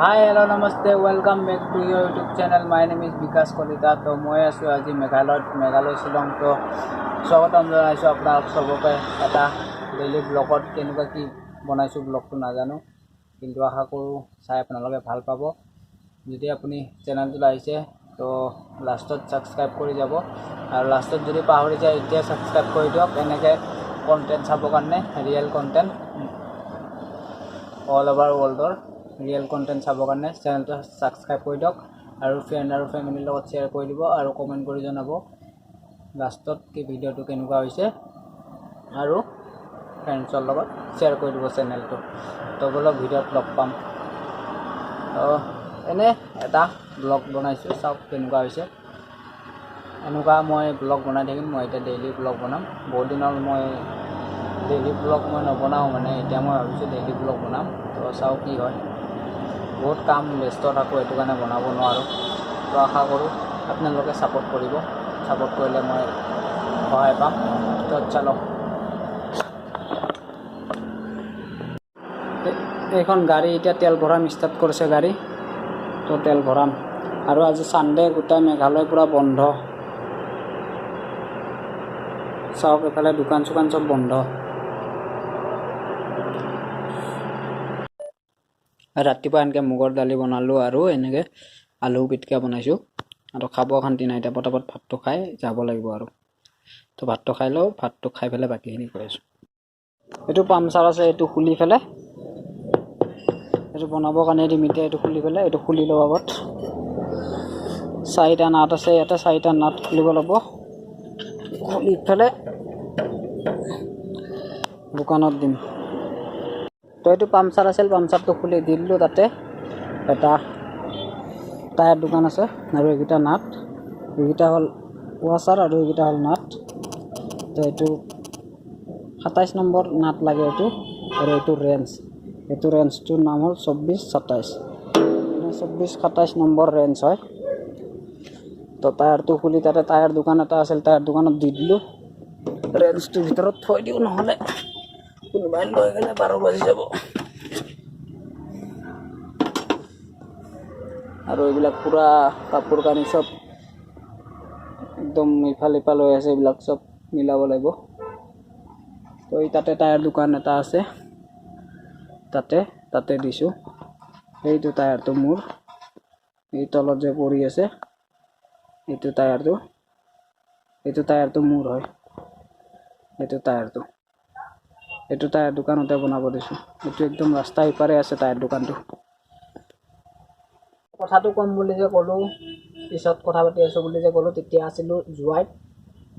Hi, hello, namaste. Welcome back to your YouTube channel. My name is Vikas Kolita. तो मैं आसो आज मेघालय शिलং तो स्वागतम जनाइছো আপোনাক সবকে এটা ডেইলি ব্লগত কেনেকুৱা কি বনাইছো ব্লগটো নাজানো কিন্তু আশা কৰো চাই আপোনালোকে ভাল পাব যদি আপুনি চেনেলটো আহিছে তো লাষ্টত সাবস্ক্ৰাইব কৰি যাব আৰু লাষ্টত যদি পাহৰি যায় এতিয়া সাবস্ক্ৰাইব কৰি দিয়ক এনেকৈ কন্টেন্ট চাবৰ কাৰণে ৰিয়েল কন্টেন্ট অল ওভাৰ ৱৰ্ল্ডৰ रियल कन्टेन्ट चाबर कारण चैनल तो सब्सक्राइब कर दियक और फ्रेंड और फैमिली लगत शेयर कर दी और कमेंट कर जनाब लास्टत कि भिडिओ केनेकुवा होइसे और फ्रेंड्सर लगत शेयर कर दी चैनल तो बोलो भिडिओत लग पाम तो एने एटा ब्लग बनाइছো चाওক केनेकुवा होइसे एनुका मैं ब्लग बनाई থাকিম मैं এটা डेली ब्लग बनाम बहुत दिन मैं डेली ब्लग मैं नबनाओ माने এতিয়া मैं ভাবিছো डेली ब्लग बनाम तो चाওক কি হয় बहुत काम व्यस्त थको ये बनाब नो तो आशा करूँ अपने सपोर्ट कर मैं सहाय पाम तो चलो এইখন गाड़ी इतना तेल भराम स्टार्ट करছে गाड़ी तो तेल भराम और आज सानडे गोटे मेघालय पूरा बंध चाওক एफाले दुकान चुकान सब बंध रातिपुवा एनके मुगर दाली बनालो और एनेके आलू पिटिका बनाइছো और खाब शांति ना इतना पटापट भात खाई যাব লাগিব और तो भात खाई लो भात खाई पेले बाकीखिनि कर आছো एटु पामचार আছে एटु खुली पेले एटु बनाबो काने दिम इटा एटु खुली पेले एटु खुली लो আগত চাৰিটা নাট আছে ইয়াতে চাৰিটা নাট খুলিব লাগিব খুলি পেলে দোকানত দিম तो ये पामचार आছিল पामचार तो खुली दिलो ताते एटा टायर दुकान আছে और एगिटा नाट एगिटा हल वासार और एगिटा हल नाट तो एटु 27 नम्बर नाट लागे एटु और एटु रेंज टू नाम हल 24 27 24 27 नम्बर रेंज है तो टायर तो खुली ताते टायर दुकान एटा আছিল टायर दुकानत दि दिलो रेंज तो ভিতৰত থৈ দিও নহলে কোনোবাই লৈ গেলে 12 বাজি যাব और ये पूरा कापुर कानी सब एकदम इफाल इफाल हो आछे ये सब मिलाब लागिब तो ताते टायर दुकान एटा आछे ताते ताते दिसो एइटु टायर तो मोर এই তলত যে পৰি আছে এইটো টায়াৰ তো মোৰ হয় এইটো টায়াৰ দোকানতে বনাব দিছো এইটো একদম ৰাস্তা ইপাৰে আছে টায়াৰ দোকানটো কথাটো কম বুলি যে কলো পিছত কথা পাতি আছো বুলি যে কলো তেতিয়া আছিলো জুৱাইত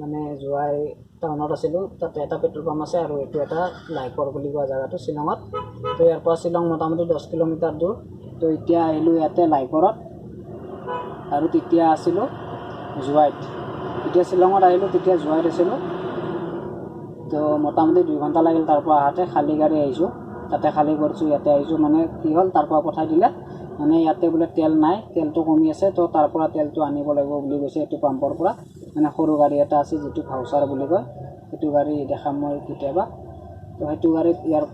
মানে জুৱাই টাউনত আছিলো তাতে এটা পেট্ৰল পাম্প আছে আৰু এটো এটা লাইকৰ বুলি কোৱা জায়গাটো শিলঙত তো ইয়াৰ পৰা শিলং মোটামুটি 10 কিলোমিটাৰ দূৰ তো এতিয়া আহিলো ইয়াতে লাইকৰত আৰু তেতিয়া আছিলো জুৱাইত এতিয়া শিলঙত আহিলো তেতিয়া জুৱাইত আছিলো তো মোটামুটি 2 ঘন্টা লাগিল তাৰ পৰা আহাতে খালি গাড়ী আহিছো তাতে খালি কৰিছো ইয়াতে আহিছো মানে কি হল তাৰ পৰা পঠাই দিলে মানে ইয়াতে বলে তেল নাই তেলটো কমি আছে তো তাৰ পৰা তেলটো আনিব লাগিব বুলি কৈছে এটো পাম্পৰ পৰা মানে সৰু গাড়ী এটা আছে যেটো ভাউচাৰ বুলি কয় এটো গাড়ী দেখাম মই কেতিয়াবা তো হেতু গাড়ীত ইয়াৰ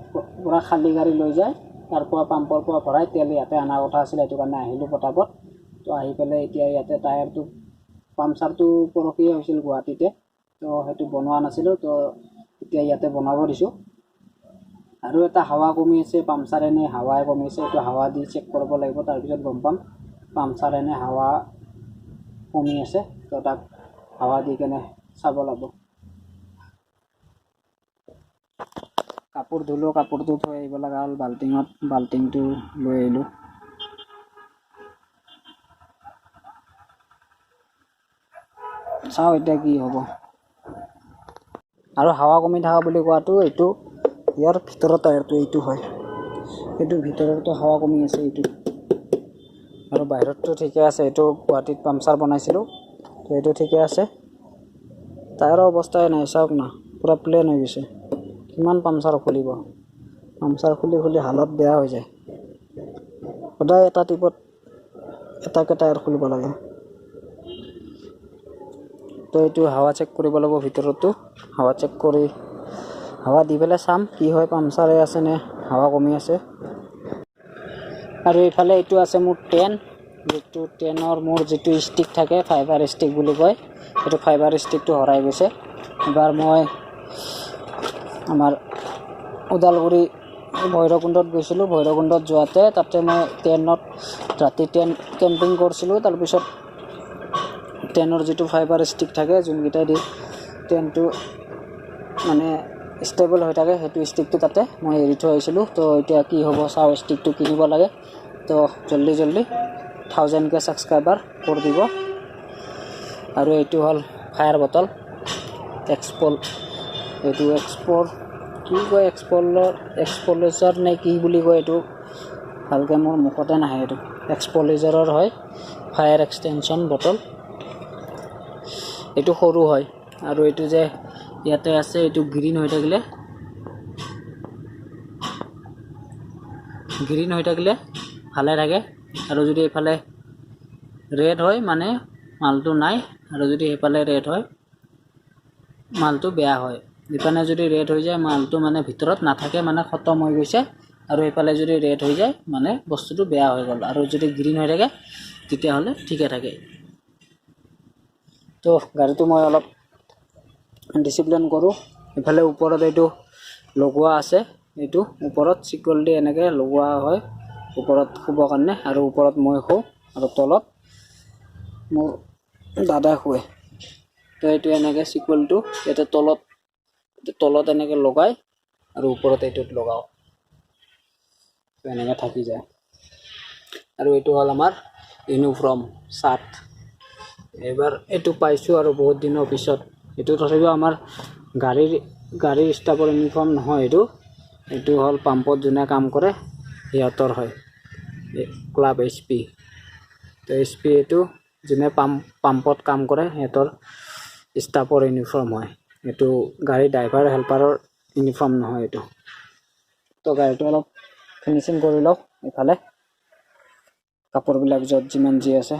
পৰা খালি গাড়ী লৈ যায় তাৰ পৰা পাম্পৰ পৰা ভৰাই তেল ইয়াতে আনা কথা আছিল এটো কাৰণে আহিলো পটাপট তো আহি পেলে এতিয়া ইয়াতে টায়াৰটো পাম্পচাৰটো পৰখি হৈছিল গুৱাহাটীতে তো হেতু বনোৱা নাছিল তো এতিয়া ইয়াতে বনাব দিছো আৰু এটা হাৱা কমি আছে পাম্পচাৰ এনে হাৱা কমি আছে এটো হাৱা দি চেক কৰিব লাগিব তাৰ পিছত গম পাম পাম্পচাৰ এনে হাৱা কমি আছে তো তাক হাৱা দি কেনে চাব লাগিব কাপোৰ ধুলো কাপোৰটো থৈ আহিব লগা হ'ল বাল্টিংটো লৈ আহিলো চাও এটা কি হ'ব আৰু হাৱা কমি থাকা বুলি কোৱাটো এইটো ইয়াৰ ভিতৰত টায়াৰটো এইটো হয় এইটো ভিতৰতো হাৱা কমি আছে এইটো আৰু বাহিৰতো ঠিকে আছে এইটো গুৱাহাটীত পাম্পচাৰ বনাইছিলো তো এইটো ঠিকে আছে টায়াৰৰ অৱস্থাই নাই চাওক না পুৰা প্লেন হৈ গৈছে কিমান পাম্পচাৰ খুলিব পাম্পচাৰ খুলি হালত বেয়া হৈ যায় সদায় এটা টিপত এটাকে টায়াৰ খুলিব লাগে তো এইটো হাৱা চেক কৰিব লাগিব ভিতৰতো হাৱা চেক কৰি হাৱা দি পেলাই চাম কি হয় পাম্পচাৰে আছে নে হাৱা কমি আছে আৰু এইফালে এইটো আছে মোৰ 10 যেটো 10ৰ মোৰ যেটো ষ্টিক থাকে ফাইবাৰ ষ্টিক বুলি কয় এইটো ফাইবাৰ ষ্টিকটো হৰাই গৈছে এবাৰ মই আমাৰ ওদালগুৰি ভৈৰৱকুণ্ডত গৈছিলোঁ ভৈৰৱকুণ্ডত যোৱাতে তাতে মই 10ত ৰাতি 10 কেম্পিং কৰিছিলোঁ তাৰ পিছত 10ৰ যেটো ফাইবাৰ ষ্টিক থাকে যোনকিটা দি 10টো মানে ষ্টেবল হৈ থাকে হেতু ষ্টিকটো তাতে মই এৰি থৈ আহিছিলোঁ তো এতিয়া কি হ'ব চাও ষ্টিকটো কিনিব লাগে তো জলদি 1000 কে সাবস্ক্রাইবার কৰি দিব আৰু এইটো হল ফায়াৰ বটল এক্সপল এইটো এক্সপল কি কয় এক্সপোলাইজাৰ নে কি বুলি কয় এইটো ভালকে মোৰ মুখতে নাহে এইটো এক্সপোলাইজাৰৰ হয় ফায়াৰ এক্সটেনশন বটল এইটো সৰু হয় আৰু এইটো যে ইয়াতে আছে এইটো গ্ৰীন হৈ থাকিলে ভালে থাকে আৰু যদি এফালে ৰেড হয় মানে মালটো নাই আৰু যদি এফালে ৰেড হয় মালটো বেয়া হয় ইপানে যদি ৰেড হৈ যায় মালটো মানে ভিতৰত নাথাকে মানে খতম হৈ গৈছে আৰু এফালে যদি ৰেড হৈ যায় মানে বস্তুটো বেয়া হৈ গ'ল আৰু যদি গ্ৰীন হৈ থাকে তেতিয়া হলে ঠিকে থাকে তো গাড়ীটো মই অলপ ডিসিপ্লিন কৰো এফালে ওপৰত এইটো লগোৱা আছে এইটো ওপৰত সিকল দি এনেকে লগোৱা হয় ওপৰত শুব কাৰণে আৰু ওপৰত মই শু আৰু তলত মোৰ দাদা শুৱে তো এইটো এনেকে সিকলটো এটা তলত এনেকে লগাই আৰু ওপৰত এইটোত লগাও তো এনেকে থাকি যায় আৰু এইটো হল আমাৰ ইউনিফৰ্ম শাৰ্ট এবাৰ এইটো পাইছো আৰু বহুত দিনৰ পিছত এইটো তথাপিও আমাৰ গাড়ীৰ ষ্টাফৰ ইউনিফৰ্ম নহয় এইটো হল পাম্পত যোনে কাম কৰে ইয়াতৰ হয় ক্লাব এইচপি তো এইচপি এইটো যোনে পাম্পত কাম কৰে ইয়াতৰ ষ্টাফৰ ইউনিফৰ্ম হয় এইটো গাড়ী ড্ৰাইভাৰ হেল্পাৰৰ ইউনিফৰ্ম নহয় এইটো তো গাড়ীটো অলপ ফিনিশিং কৰি লওক ইফালে কাপোৰবিলাক যত যিমান যি আছে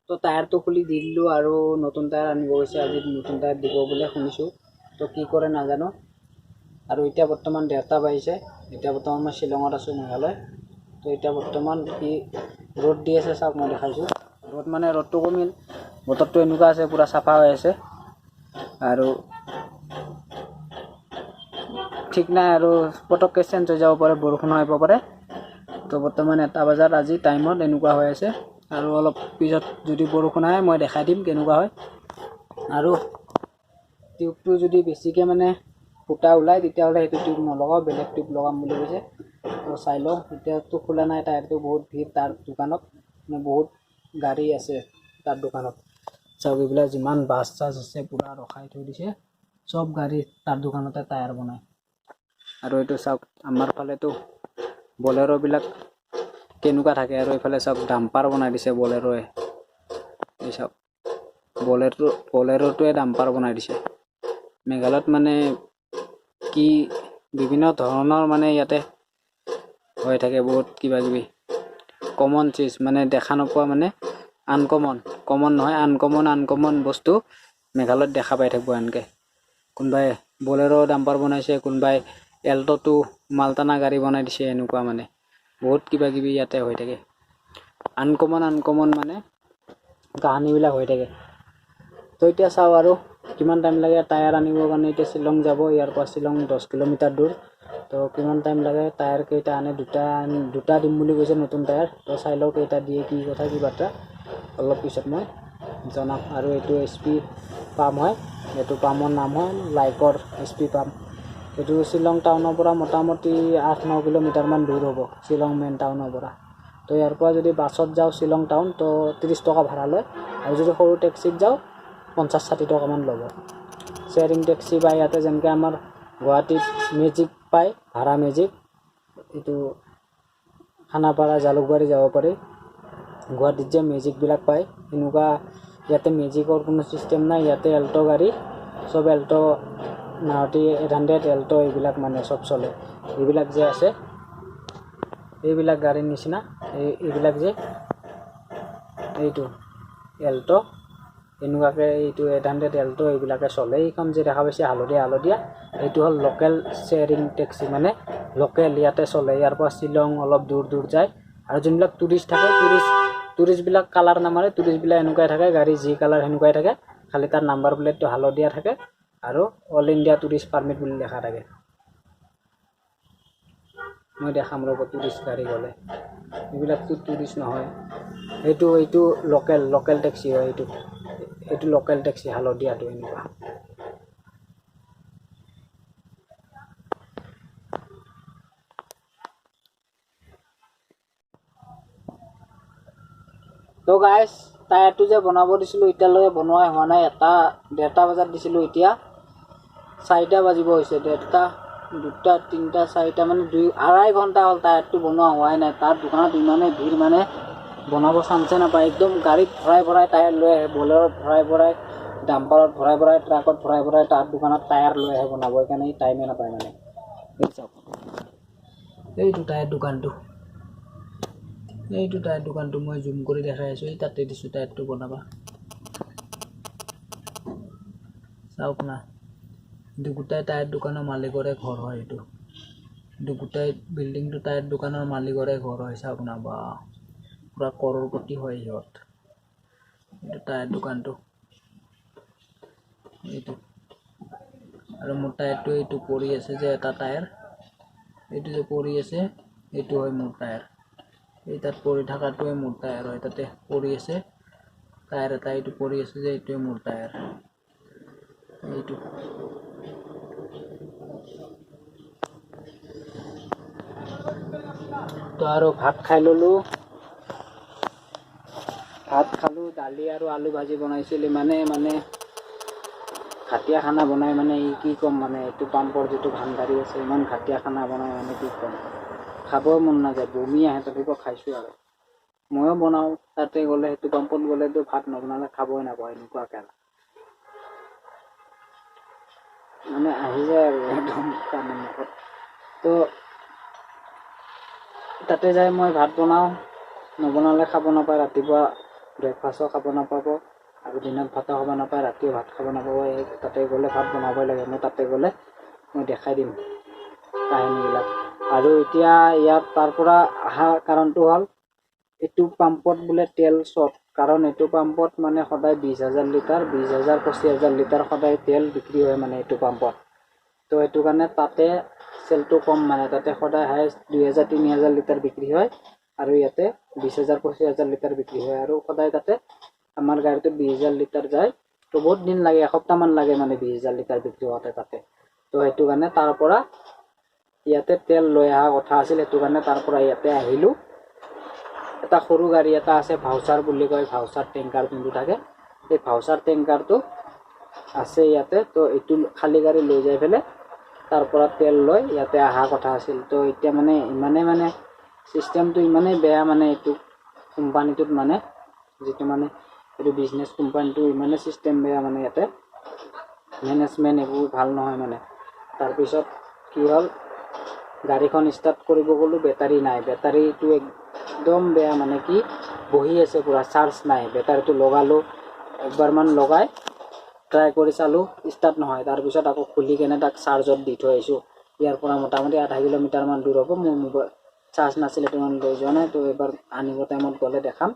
তো টায়াৰটো খুলি দি দিলো আৰু নতুন টায়াৰ আনিব গৈছে আজি নতুন টায়াৰ দিব বুলি শুনিছো তো কি কৰে নাজানো আৰু এতিয়া বৰ্তমান দেৰটা বাজিছে এতিয়া বৰ্তমান মই শিলঙত আছো মেঘালয় তো এতিয়া বৰ্তমান কি ৰ'দ দি আছে চাওক মই দেখাইছো ৰ'দ মানে ৰ'দটো কমিল বতৰটো এনেকুৱা আছে পুৰা সাফা হৈ আছে আৰু ঠিক নাই আৰু পটককে চেঞ্জ হৈ যাব পাৰে বৰষুণ আহিব পাৰে তো বৰ্তমান 1টা বজাত আজি টাইমত এনেকুৱা হৈ আছে আৰু অলপ পিছত যদি বৰষুণ আহে মই দেখাই দিম কেনেকুৱা হয় আৰু টিউবটো যদি বেছিকে মানে ফুটা ওলাই তেতিয়া হলে সেইটো টিউব নলগাও বেলেগ টিউব লগাম বুলি কৈছে তো চাই লও এতিয়াতো খোলা নাই টায়াৰটো বহুত ভিৰ তাৰ দোকানত মানে বহুত গাড়ী আছে তাৰ দোকানত চাওক এইবিলাক যিমান বাছ চাছ আছে পুৰা ৰখাই থৈ দিছে সব গাড়ী তাৰ দোকানতে টায়াৰ বনায় আৰু এইটো চাওক আমাৰ ফালেতো বলেৰো বিলাক কেনেকুৱা থাকে আৰু এইফালে চাওক ডাম্পাৰ বনাই দিছে বলেৰোৱে এই চাওক বলেৰোটোৱে ডাম্পাৰ বনাই দিছে মেঘালয়ত মানে কি বিভিন্ন ধৰণৰ মানে ইয়াতে হৈ থাকে বহুত কিবা কিবি কমন চিজ মানে দেখা নোপোৱা মানে কমন নহয় আনকমন বস্তু মেঘালয়ত দেখা পাই থাকব এনেকে কোনবাই বলেৰো ডাম্পাৰ বনাইছে কোনবাই এল্টোটো মালটানা গাড়ী বনাই দিছে এনেকুৱা মানে বহুত কিবা কিবি ইয়াতে হৈ থাকে আনকমন মানে কাহিনীবিলাক হৈ থাকে তো এতিয়া চাও আৰু কিমান টাইম লাগে টায়াৰ আনিবৰ কাৰণে এতিয়া শিলং যাব ইয়াৰ পৰা শিলং 10 কিলোমিটাৰ দূৰ তো কিমান টাইম লাগে টায়াৰ কেইটা আনে দুটা দিম বুলি কৈছে নতুন টায়াৰ তো চাই লও কেইটা দিয়ে কি কথা কি বাৰ্তা অলপ পিছত মই জনাম আৰু এইটো এসপি পাম হয় এইটো পামৰ নাম হয় লাইকৰ এসপি পাম এইটো শিলং টাউনৰ পৰা মোটামুটি 8-9 কিলোমিটাৰ মান দূৰ হ'ব শিলং মেইন টাউনৰ পৰা তো ইয়াৰ পৰা যদি বাছত যাও শিলং টাউন তো 30 টকা ভাড়া লয় আৰু যদি সৰু টেক্সিত যাও 50-60 টকা মান ল'ব শেয়াৰিং টেক্সি বা ইয়াতে যেনকে আমাৰ গুৱাহাটীত মেজিক পায় ভাড়া মেজিক এইটো খানাপাৰা জালুকবাৰী যাব পাৰি গুৱাহাটীত যে মেজিক বিলাক পায় এনেকুৱা ইয়াতে মেজিকৰ কোনো সিস্টেম নাই ইয়াতে এল্টো গাড়ী সব এল্টো নাউটি 800 এল্টো এইবিলাক মানে সব চলে এইবিলাক যে আছে এইবিলাক গাড়ীৰ নিচিনা এইবিলাক যে এইটো এল্টো এনেকুৱাকৈ এইটো 800 এল্টো এইবিলাকে চলে। এইখন যে দেখা পাইছে হালধীয়া এইটো হ'ল লোকেল শ্বেয়াৰিং টেক্সি, মানে লোকেল ইয়াতে চলে। ইয়াৰ পৰা শ্বিলং অলপ দূৰ যায়। আৰু যোনবিলাক টুৰিষ্ট থাকে টুৰিষ্টবিলাক কালাৰ নামাৰে, টুৰিষ্টবিলাক এনেকুৱাই থাকে, গাড়ী যি কালাৰ সেনেকুৱাই থাকে, খালি তাৰ নাম্বাৰ প্লেটটো হালধীয়া থাকে আৰু অল ইণ্ডিয়া টুৰিষ্ট পাৰ্মিট বুলি লেখা থাকে। মই দেখাম ৰ'ব টুৰিষ্ট গাড়ী গ'লে, এইবিলাকতো টুৰিষ্ট নহয়। এইটো লোকেল টেক্সি হয়। এইটো লোকেল টেক্সি হালধীয়াটো এনেকুৱা। তো গাইজ টায়াৰটো যে বনাব দিছিলোঁ এতিয়ালৈকে বনোৱা হোৱা নাই। 1:30 বজাত দিছিলোঁ, এতিয়া 4টা বাজিব হৈছে। 1:30, 2টা, 3টা, 4টা মানে 2.5 ঘণ্টা হ'ল টায়াৰটো বনোৱা হোৱাই নাই। তাৰ দোকানত ইমানেই ভিৰ, মানে বনাব চান্সে নাপায়। একদম গাড়ীত ভৰাই টায়াৰ লৈ আহে, বলেৰত ভৰাই ডাম্পাৰত ভৰাই ট্ৰাকত ভৰাই তাৰ দোকানত টায়াৰ লৈ আহে বনাব। সেইকাৰণে টাইমে নাপায় মানে। এইটো টায়াৰ দোকানটো মই জুম কৰি দেখাই আছোঁ। এই তাতে দিছোঁ টায়াৰটো বনাবা, চাওক না। এইটো গোটাই টায়াৰ দোকানৰ মালিকৰে ঘৰ হয়। এইটো গোটাই বিল্ডিংটো টায়াৰ দোকানৰ মালিকৰে ঘৰ হয়। চাওক না, বা পুৰা কৰৰপতি হয় সিহঁত। এইটো টায়াৰ দোকানটো এইটো। আৰু মোৰ টায়াৰটো এইটো পৰি আছে যে, এটা টায়াৰ এইটো যে পৰি আছে, এইটো হয় মোৰ টায়াৰ। এই তাত পৰি থকাটোৱে মোৰ টায়াৰ হয়। তাতে পৰি আছে টায়াৰ এটা, এইটো পৰি আছে যে, এইটোৱে মোৰ টায়াৰ। এইটো তো আৰু ভাত খাই ল'লোঁ। ভাত খালোঁ, দালি আৰু আলু ভাজি বনাইছিল। মানে ঘাটিয়া খানা বনাই, মানে কি ক'ম, মানে এইটো পাম্পৰ যিটো ভাণ্ডাৰী আছে, ইমান ঘাটিয়া খানা বনাই, মানে কি ক'ম, খাবই মন নাযায়, বমি আহে। তথাপিও খাইছোঁ আৰু ময়ো বনাওঁ। তাতে গ'লে সেইটো পাম্পত গ'লেতো ভাত নবনালে খাবই নাপাওঁ, এনেকুৱাকৈ মানে আহি যায় আৰু একদম মুখত। তো তাতে যাই মই ভাত বনাওঁ, নবনালে খাব নাপায়। ৰাতিপুৱা ব্ৰেকফাষ্টো খাব নাপাব, আৰু দিনত ভাতো খাব নাপায়, ৰাতিও ভাত খাব নাপাব। তাতে গ'লে ভাত বনাবই লাগে। মই তাতে গ'লে মই দেখাই দিম কাহিনীবিলাক। আৰু এতিয়া ইয়াত তাৰ পৰা অহা কাৰণটো হ'ল, এইটো পাম্পত বোলে তেল শ্বৰ্ট। কাৰণ এইটো পাম্পত মানে সদায় 20,000 লিটাৰ, 20,000, 25,000 লিটাৰ সদায় তেল বিক্ৰী হয় মানে এইটো পাম্পত। তো সেইটো কাৰণে তাতে চেলটো কম, মানে তাতে সদায় হায়েষ্ট 2,000, 3,000 লিটাৰ বিক্ৰী হয়, আৰু ইয়াতে 20,000, 25,000 লিটাৰ বিক্ৰী হয়। আৰু সদায় তাতে আমাৰ গাড়ীটো 20,000 লিটাৰ যায়। তো বহুত দিন লাগে, এসপ্তাহমান লাগে মানে 20,000 লিটাৰ বিক্ৰী হোৱাতে তাতে। তো সেইটো কাৰণে তাৰ পৰা ইয়াতে তেল লৈ অহা কথা আছিল। সেইটো কাৰণে তাৰ পৰা ইয়াতে আহিলোঁ। এটা সৰু গাড়ী এটা আছে, ভাউচাৰ বুলি কয়, ভাউচাৰ টেংকাৰ যোনটো থাকে, সেই ভাউচাৰ টেংকাৰটো আছে ইয়াতে। তো এইটো খালী গাড়ী লৈ যাই পেলাই তাৰ পৰা তেল লৈ ইয়াতে অহা কথা আছিল। তো এতিয়া মানে মানে চিষ্টেমটো ইমানেই বেয়া, মানে এইটো কোম্পানীটোত, মানে যিটো মানে এইটো বিজনেছ কোম্পানীটো ইমানেই চিষ্টেম বেয়া, মানে ইয়াতে মেনেজমেণ্ট এইবোৰ ভাল নহয় মানে। তাৰপিছত কি হ'ল, গাড়ীখন ষ্টাৰ্ট কৰিব গ'লোঁ, বেটাৰী নাই। বেটাৰীটো একদম বেয়া, মানে কি বহি আছে পুৰা, চাৰ্জ নাই। বেটাৰীটো লগালোঁ, একবাৰমান লগাই ট্ৰাই কৰি চালোঁ, ষ্টাৰ্ট নহয়। তাৰপিছত আকৌ খুলি কেনে তাক চাৰ্জত দি থৈ আহিছোঁ। ইয়াৰ পৰা মোটামুটি 0.5 কিলোমিটাৰমান দূৰ হ'ব। মোৰ মোবাইল চাৰ্জ নাছিলে, ইমান লৈ যোৱা নাই। তো এবাৰ আনিব টাইমত গ'লে দেখাম।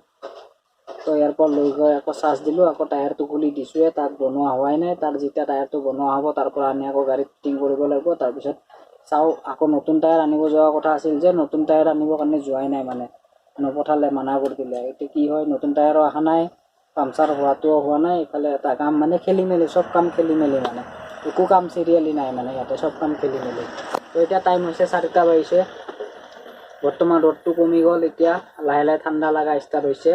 তো ইয়াৰ পৰা লৈ গৈ আকৌ চাৰ্জ দিলোঁ, আকৌ টায়াৰটো খুলি দিছোঁহে, তাক বনোৱা হোৱাই নাই। তাৰ যেতিয়া টায়াৰটো বনোৱা হ'ব, তাৰ পৰা আনি আকৌ গাড়ীত ফিটিং কৰিব লাগিব। তাৰপিছত চাওঁ, আকৌ নতুন টায়াৰ আনিব যোৱা কথা আছিল যে, নতুন টায়াৰ আনিবৰ কাৰণে যোৱাই নাই, মানে নপঠালে, মানা কৰি দিলে। এতিয়া কি হয়, নতুন টায়াৰো অহা নাই, পামচাৰ হোৱাটোও হোৱা নাই। ইফালে এটা কাম মানে খেলি মেলি, চব কাম খেলি মেলি, মানে একো কাম চিৰিয়েলি নাই, মানে ইয়াতে চব কাম খেলি মেলি। তো এতিয়া টাইম হৈছে 4টা বাজিছে। বৰ্তমান ৰ'দটো কমি গ'ল, এতিয়া লাহে লাহে ঠাণ্ডা লগা ষ্টাৰ্ট হৈছে।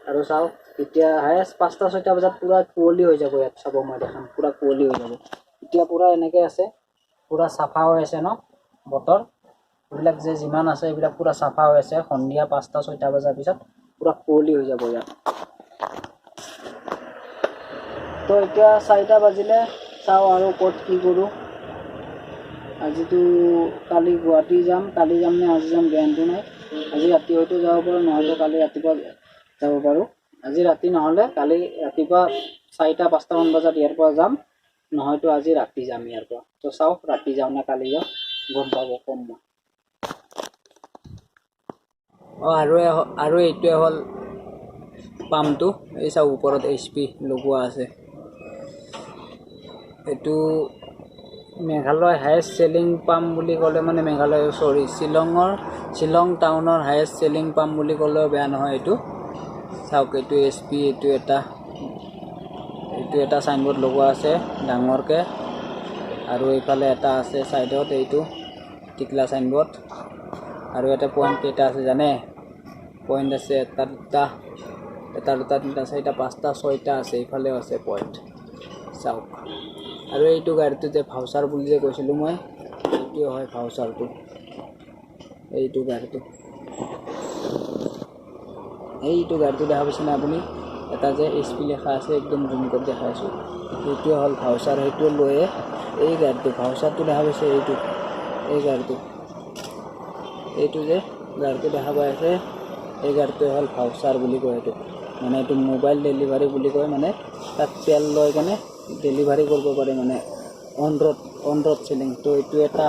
আৰু চাওক, এতিয়া হায়েষ্ট 5টা-6টা বজাত পুৰা কুঁৱলী হৈ যাব। ইয়াত চাব, মই দেখাম, পুৰা কুঁৱলী হৈ যাব। এতিয়া পুৰা এনেকৈ আছে, পুৰা চাফা হৈ আছে ন বতৰ, এইবিলাক যে যিমান আছে এইবিলাক পুৰা চাফা হৈ আছে। সন্ধিয়া 5টা-6টা বজাৰ পিছত পুৰা কুঁৱলী হৈ যাব ইয়াত। তো এতিয়া 4টা বাজিলে, চাওঁ আৰু ক'ত কি কৰোঁ। আজিতো কালি গুৱাহাটী যাম, কালি যাম নে আজি যাম গেৰাণ্টি নাই। আজি ৰাতি হয়তো যাব পাৰোঁ, নহয়তো কালি ৰাতিপুৱা যাব পাৰোঁ। আজি ৰাতি নহ'লে কালি ৰাতিপুৱা 4টা 5টা মান বজাত ইয়াৰ পৰা যাম, নহয়তো আজি ৰাতি যাম ইয়াৰ পৰা। তো চাওক ৰাতি যাওঁ নে কালি যাওঁ, গম পাব কম মই। আৰু এইটোৱে হ'ল পাম্পটো, এই চাওক ওপৰত HP লগোৱা আছে। এইটো মেঘালয় হায়েষ্ট চেলিং পাম্প বুলি ক'লে মানে শ্বিলং টাউনৰ হায়েষ্ট চেলিং পাম্প বুলি ক'লেও বেয়া নহয়। এইটো চাওক, এইটো HP, এইটো এটা চাইনবোৰ্ড লগোৱা আছে ডাঙৰকৈ, আৰু এইফালে এটা আছে চাইডত, এইটো টিকলা চাইনবোৰ্ড। আৰু এটা পইণ্ট কেইটা আছে জানে? পইণ্ট আছে এটা দুটা 3টা 4টা 5টা 6টা আছে, এইফালেও আছে পইণ্ট চাওক। আৰু এইটো গাড়ীটো যে ভাউচাৰ বুলি যে কৈছিলোঁ মই, এইটোৱে হয় ভাউচাৰটো। এইটো গাড়ীটো দেখা পাইছেনে আপুনি? এটা যে HP লেখা আছে, একদম জুম কৰি দেখাইছোঁ, এইটোৱে হ'ল ভাউচাৰ। সেইটো লৈয়ে এই গাড়ীটো ভাউচাৰটো দেখা পাইছে, এই এইটো যে গাড়ীটো দেখা পাই আছে, এই গাড়ীটোৱে হ'ল ভাউচাৰ বুলি কয়। এইটো মানে এইটো মোবাইল ডেলিভাৰী বুলি কয়, মানে তাত তেল লৈ কেনে ডেলিভাৰী কৰিব পাৰে, মানে অন ৰোড চেলিং। তো এইটো এটা,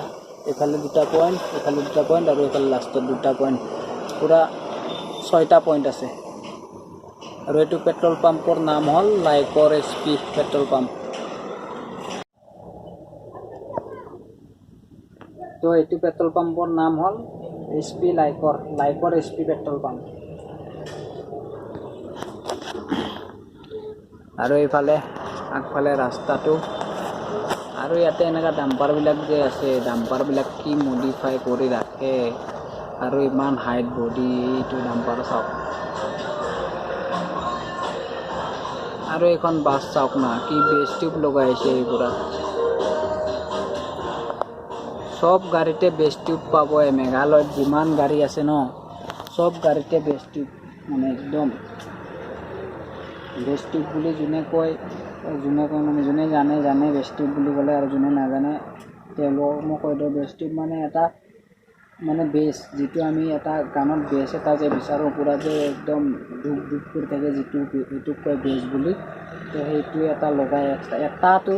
এইফালে 2টা পইণ্ট, এইফালে 2টা পইণ্ট, আৰু এইফালে লাষ্টত 2টা পইণ্ট, পূৰা 6টা পইণ্ট আছে। আৰু এইটো পেট্ৰল পাম্পৰ নাম হ'ল লাইকৰ SP পেট্ৰল পাম্প। তো এইটো পেট্ৰল পাম্পৰ নাম হ'ল SP লাইকৰ SP পেট্ৰল পাম্প। আৰু এইফালে আগফালে ৰাস্তাটো, আৰু ইয়াতে এনেকুৱা ডাম্পাৰবিলাক যে আছে, ডাম্পাৰবিলাক কি মডিফাই কৰি ৰাখে, আৰু ইমান হাইট বডি এইটো ডাম্পাৰ চাওক। আৰু এইখন বাছ চাওক না, কি বেছ টিউব লগাইছে এইবোৰত। সব গাড়ীতে বেছ টিউব পাবই, মেঘালয়ত যিমান গাড়ী আছে ন, সব গাড়ীতে বেছ টিউব, মানে একদম বেছ টিউব বুলি যোনে কয় মানে যোনে জানে বেছ টিউব বুলি ক'লে, আৰু যোনে নাজানে তেওঁলোকক মই কৈ দিওঁ, বেছ টিউব মানে এটা মানে বেছ, যিটো আমি এটা গানত বেছ এটা যে বিচাৰোঁ, পূৰা যে একদম ডুব কৰি থাকে, এইটোক কয় বেছ বুলি। তো সেইটোৱে এটা লগাই, এটাটো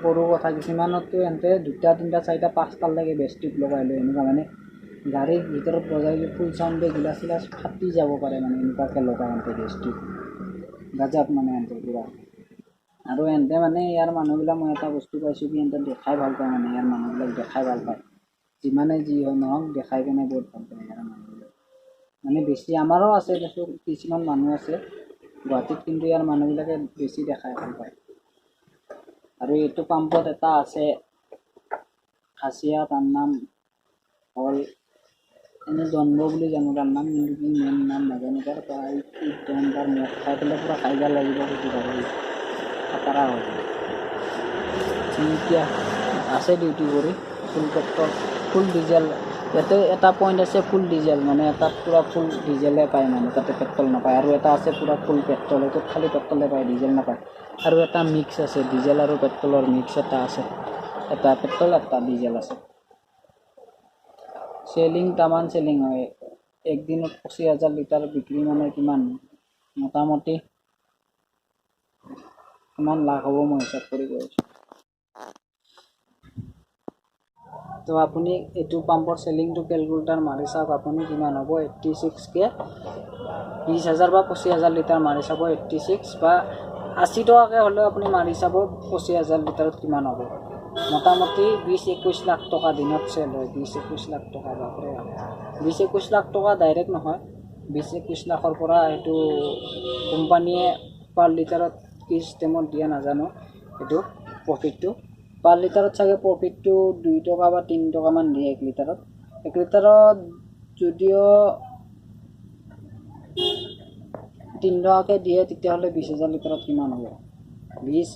সৰু কথা, কিছুমানতো এনতে 2টা 3টা 4টা 5টালৈকে বেছ টিউব লগাই লয়। এনেকুৱা মানে গাড়ীৰ ভিতৰত বজাই ফুল চাউণ্ডে গিলাচ ফাটি যাব পাৰে, মানে এনেকুৱাকৈ লগাই এনতে বেছ টিউব গাজাত, মানে এনতে পূৰা। আৰু এনতে মানে ইয়াৰ মানুহবিলাক, মই এটা বস্তু পাইছোঁ কি, এনতে দেখাই ভাল পায়, মানে ইয়াৰ মানুহবিলাক দেখাই ভাল পায়, যিমানে যি হয় নহওক দেখাই কেনে বহুত ভাল পায় ইয়াৰ মানুহবিলাক। মানে বেছি আমাৰো আছে কিছুমান মানুহ আছে গুৱাহাটীত, কিন্তু ইয়াৰ মানুহবিলাকে বেছি দেখাই ভাল পায়। আৰু এইটো পাম্পত এটা আছে খাচিয়া, তাৰ নাম হ'ল এনে জন্ম বুলি জানো তাৰ নাম, কিন্তু কি মেইন নাম নাজানো তাৰ। তাৰ মুখ খাই পেলাই পূৰা কাজিয়া লাগিব খুজি থাকে, খাটাৰা হৈ যায়। এতিয়া আছে ডিউটি কৰি, ফুল পেট্ৰল ফুল ডিজেল। ইয়াতে এটা পইণ্ট আছে ফুল ডিজেল, মানে তাত পূৰা ফুল ডিজেলে পায়, মানে তাতে পেট্ৰল নাপায়। আৰু এটা আছে পূৰা ফুল পেট্ৰল, এইটোত খালি পেট্ৰলে পায়, ডিজেল নাপায়। আৰু এটা মিক্স আছে, ডিজেল আৰু পেট্ৰলৰ মিক্স এটা আছে, এটা পেট্ৰল এটা ডিজেল আছে। চেলিং তামান চেলিং হয়, একদিনত 25,000 লিটাৰ বিক্ৰী, মানে কিমান মোটামুটি কিমান লাখ হ'ব মই হিচাপ কৰি গৈ আছোঁ। তো আপুনি এইটো পাম্পৰ চেলিংটো কেলকুলেটাৰ মাৰি চাওক, আপুনি কিমান হ'ব। 86K 20,000 বা 25,000 লিটাৰ মাৰি চাব, 86 বা 80 টকাকৈ হ'লেও আপুনি মাৰি চাব 25,000 লিটাৰত কিমান হ'ব। মোটামুটি 20-21 লাখ টকা দিনত চেল হয়, 20-21 লাখ টকা। বাপৰে 20-21 লাখ টকা ডাইৰেক্ট নহয়, 20-21 লাখৰ পৰা এইটো কোম্পানীয়ে পাৰ লিটাৰত কি চিষ্টেমত দিয়ে নাজানো, এইটো প্ৰফিটটো পাৰ লিটাৰত চাগে প্ৰফিটটো 2 টকা বা 3 টকামান দিয়ে 1 লিটাৰত। 1 লিটাৰত যদিও 3 টকাকৈ দিয়ে, তেতিয়াহ'লে 20,000 লিটাৰত কিমান হ'ব? 20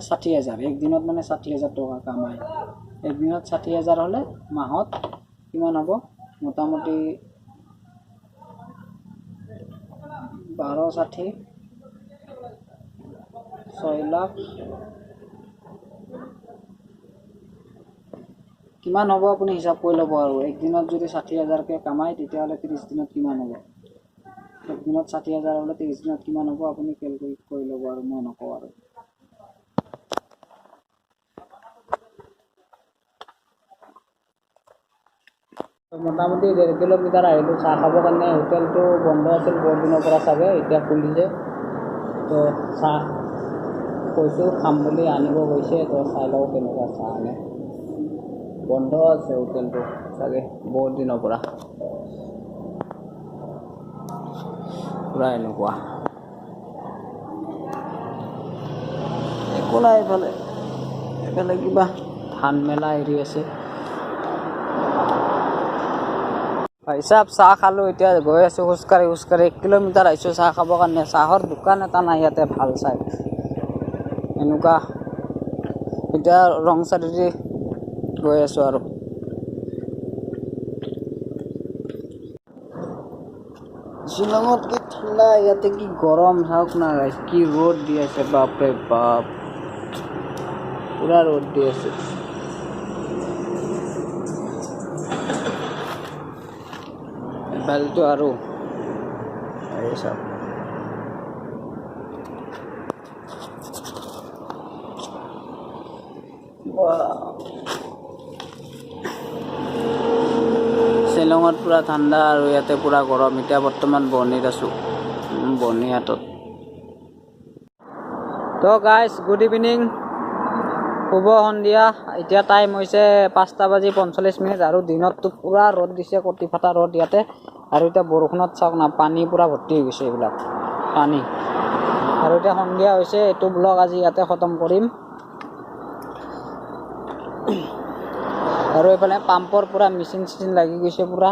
60,000, একদিনত মানে 60,000 টকা কামায়। একদিনত 60,000 হ'লে মাহত কিমান হ'ব? মোটামুটি 12-60 6 লাখ কিমান হ'ব আপুনি হিচাপ কৰি ল'ব। আৰু একদিনত যদি 60,000কৈ কামায়, তেতিয়াহ'লে 30 দিনত কিমান হ'ব? একদিনত 60,000 হ'লে 30 দিনত কিমান হ'ব আপুনি কেলকুলেট কৰি ল'ব আৰু মই নকওঁ আৰু মোটামুটি 1.5 কিলোমিটাৰ আহিলোঁ চাহ খাবৰ কাৰণে হোটেলটো বন্ধ আছিল বহুত দিনৰ পৰা চাগে এতিয়া খুলিছে তো চাহ কৈছোঁ খাম বুলি আনিব গৈছে তো চাই লওঁ কেনেকুৱা চাহ আনে বন্ধ আছে হোটেলটো চাগে বহুত দিনৰ পৰা পুৰা এনেকুৱা একো নাই এইফালে কিবা ধান মেলা এৰি আছে হিচাপ চাহ খালোঁ এতিয়া গৈ আছোঁ খোজকাঢ়ি 1 কিলোমিটাৰ আহিছোঁ চাহ খাবৰ কাৰণে চাহৰ দোকান এটা নাই ইয়াতে ভাল চাই এনেকুৱা এতিয়া ৰং চাৰিদি গৈ আছোঁ আৰু শ্বিলঙত কি ঠাণ্ডা ইয়াতে কি গৰম চাওক না কি ৰ'দ দি আছে বাপৰে বাপ পুৰা ৰ'দ দি আছে বেলটো আৰু এই চাওক শ্বিলঙত পুৰা ঠাণ্ডা আৰু ইয়াতে পুৰা গৰম এতিয়া বৰ্তমান বৰ্ণিত আছোঁ বৰ্ণিহাটত তো গাইজ গুড ইভিনিং শুভ সন্ধিয়া এতিয়া টাইম হৈছে 5:45 আৰু দিনততো পুৰা ৰ'দ দিছে কটি ফটা ৰ'দ ইয়াতে আৰু এতিয়া বৰষুণত চাওক না পানী পুৰা ভৰ্তি হৈ গৈছে এইবিলাক পানী আৰু এতিয়া সন্ধিয়া হৈছে এইটো ব্লগ আজি ইয়াতে খতম কৰিম আৰু এইফালে পাম্পৰ পুৰা মেচিন লাগি গৈছে পুৰা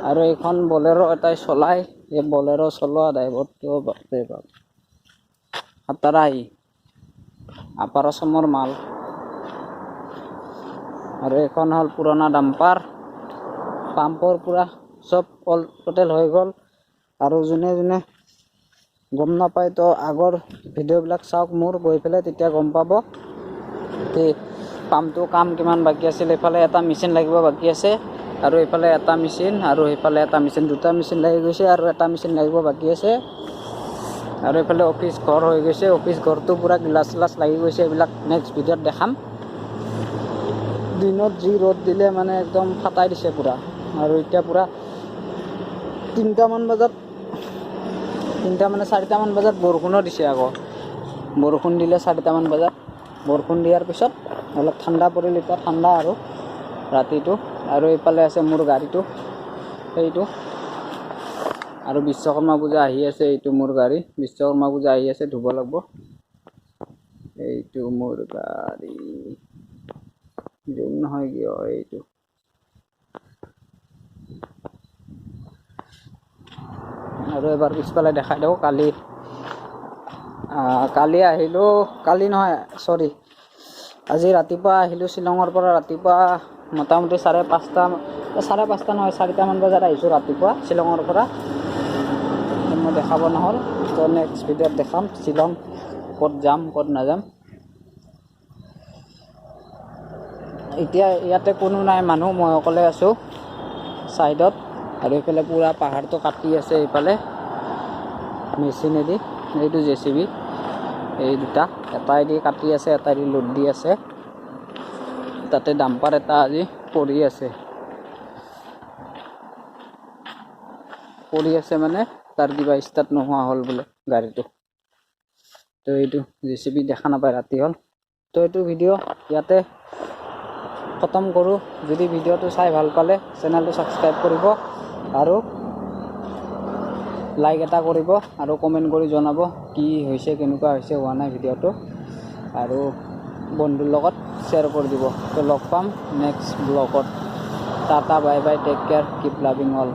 আৰু এইখন বলেৰো এটাই চলাই এই বলেৰো চলোৱা ড্ৰাইভাৰটো বাপৰে বাপ হাতাৰাই আপাৰ আছামৰ মাল আৰু এইখন হ'ল পুৰণা ডাম্পাৰ পাম্পৰ পুৰা চব অল টোটেল হৈ গ'ল আৰু যোনে গম নাপায় তো আগৰ ভিডিঅ'বিলাক চাওক মোৰ গৈ পেলাই তেতিয়া গম পাব কি পাম্পটো কাম কিমান বাকী আছিল এইফালে এটা মেচিন লাগিব বাকী আছে আৰু এইফালে এটা মেচিন আৰু এইফালে এটা মেচিন দুটা মেচিন লাগি গৈছে আৰু এটা মেচিন লাগিব বাকী আছে আৰু এইফালে অফিচ ঘৰ হৈ গৈছে অফিচ ঘৰটো পুৰা গ্লাছ লাগি গৈছে এইবিলাক নেক্সট ভিডিঅ'ত দেখাম দিনত যি ৰ'দ দিলে মানে একদম ফাটাই দিছে পুৰা আৰু এতিয়া পুৰা 3টা মানে 4টামান বজাত বৰষুণো দিছে আকৌ বৰষুণ দিলে 4টামান বজাত বৰষুণ দিয়াৰ পিছত অলপ ঠাণ্ডা পৰিল এতিয়া ঠাণ্ডা আৰু ৰাতিটো আৰু এইফালে আছে মোৰ গাড়ীটো এইটো আৰু বিশ্বকৰ্মা পূজা আহি আছে এইটো মোৰ গাড়ী বিশ্বকৰ্মা পূজা আহি আছে ধুব লাগিব এইটো মোৰ গাড়ী জুম নহয় কিয় এইটো আৰু এবাৰ পিছফালে দেখাই দিওঁ কালি আহিলোঁ কালি নহয় সৰি আজি ৰাতিপুৱা আহিলোঁ শ্বিলঙৰ পৰা ৰাতিপুৱা মোটামুটি 5:30 নহয় 4টামান বজাত আহিছোঁ ৰাতিপুৱা শ্বিলঙৰ পৰা মই দেখাব নহ'ল তো নেক্সট ভিডিঅ'ত দেখাম শ্বিলং ক'ত যাম ক'ত নাযাম এতিয়া ইয়াতে কোনো নাই মানুহ মই অকলে আছোঁ ছাইডত আৰু এইফালে পুৰা পাহাৰটো কাটি আছে এইফালে মেচিনেদি এইটো JCB এই দুটা এটাইদি কাটি আছে এটাইদি লোড দি আছে তাতে ডাম্পাৰ এটা আজি পৰি আছে মানে তাৰ কিবা ষ্টাৰ্ট নোহোৱা হ'ল বোলে গাড়ীটো তো এইটো JCB দেখা নাপায় ৰাতি হ'ল তো এইটো ভিডিঅ' ইয়াতে খতম কৰোঁ যদি ভিডিঅ'টো চাই ভাল পালে চেনেলটো ছাবস্ক্ৰাইব কৰিব আৰু লাইক এটা কৰিব আৰু কমেণ্ট কৰি জনাব কি হৈছে কেনেকুৱা হৈছে হোৱা নাই ভিডিঅ'টো আৰু বন্ধুৰ লগত শ্বেয়াৰ কৰি দিব তো লগ পাম নেক্সট ব্লগত tata bye bye take care keep loving all